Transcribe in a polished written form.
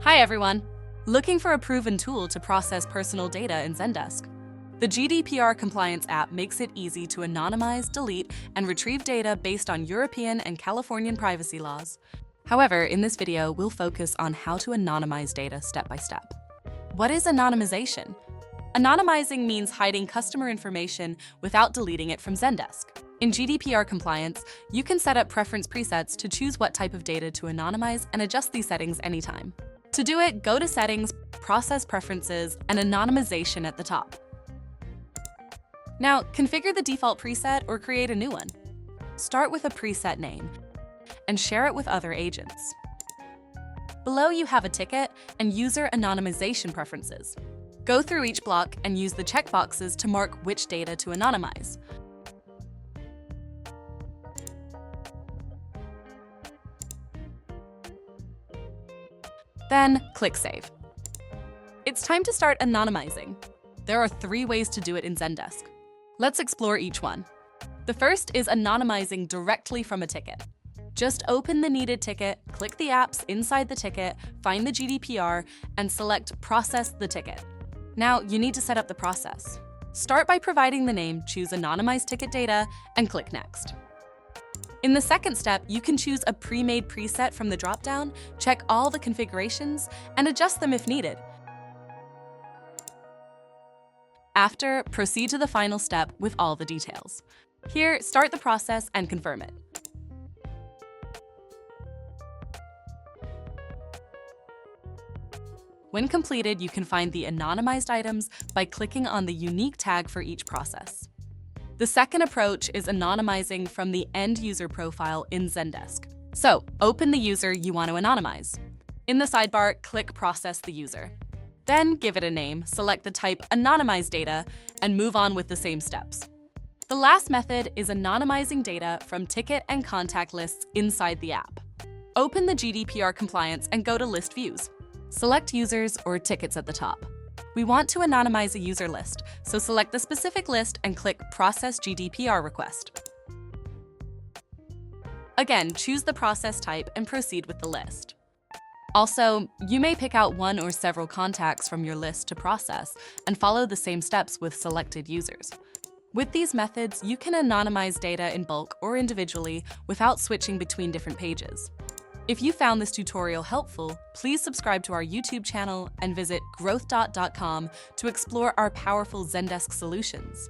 Hi everyone! Looking for a proven tool to process personal data in Zendesk? The GDPR Compliance app makes it easy to anonymize, delete, and retrieve data based on European and Californian privacy laws. However, in this video, we'll focus on how to anonymize data step by step. What is anonymization? Anonymizing means hiding customer information without deleting it from Zendesk. In GDPR Compliance, you can set up preference presets to choose what type of data to anonymize and adjust these settings anytime. To do it, go to Settings, Process Preferences, and Anonymization at the top. Now, configure the default preset or create a new one. Start with a preset name and share it with other agents. Below, you have a ticket and user anonymization preferences. Go through each block and use the checkboxes to mark which data to anonymize. Then click Save. It's time to start anonymizing. There are 3 ways to do it in Zendesk. Let's explore each one. The first is anonymizing directly from a ticket. Just open the needed ticket, click the apps inside the ticket, find the GDPR, and select Process the ticket. Now you need to set up the process. Start by providing the name, choose Anonymized Ticket Data, and click Next. In the second step, you can choose a pre-made preset from the dropdown, check all the configurations, and adjust them if needed. After, proceed to the final step with all the details. Here, start the process and confirm it. When completed, you can find the anonymized items by clicking on the unique tag for each process. The second approach is anonymizing from the end user profile in Zendesk. So, open the user you want to anonymize. In the sidebar, click Process the user. Then give it a name, select the type Anonymized Data, and move on with the same steps. The last method is anonymizing data from ticket and contact lists inside the app. Open the GDPR Compliance and go to List Views. Select users or tickets at the top. We want to anonymize a user list, so select the specific list and click Process GDPR Request. Again, choose the process type and proceed with the list. Also, you may pick out one or several contacts from your list to process and follow the same steps with selected users. With these methods, you can anonymize data in bulk or individually without switching between different pages. If you found this tutorial helpful, please subscribe to our YouTube channel and visit GrowthDot.com to explore our powerful Zendesk solutions.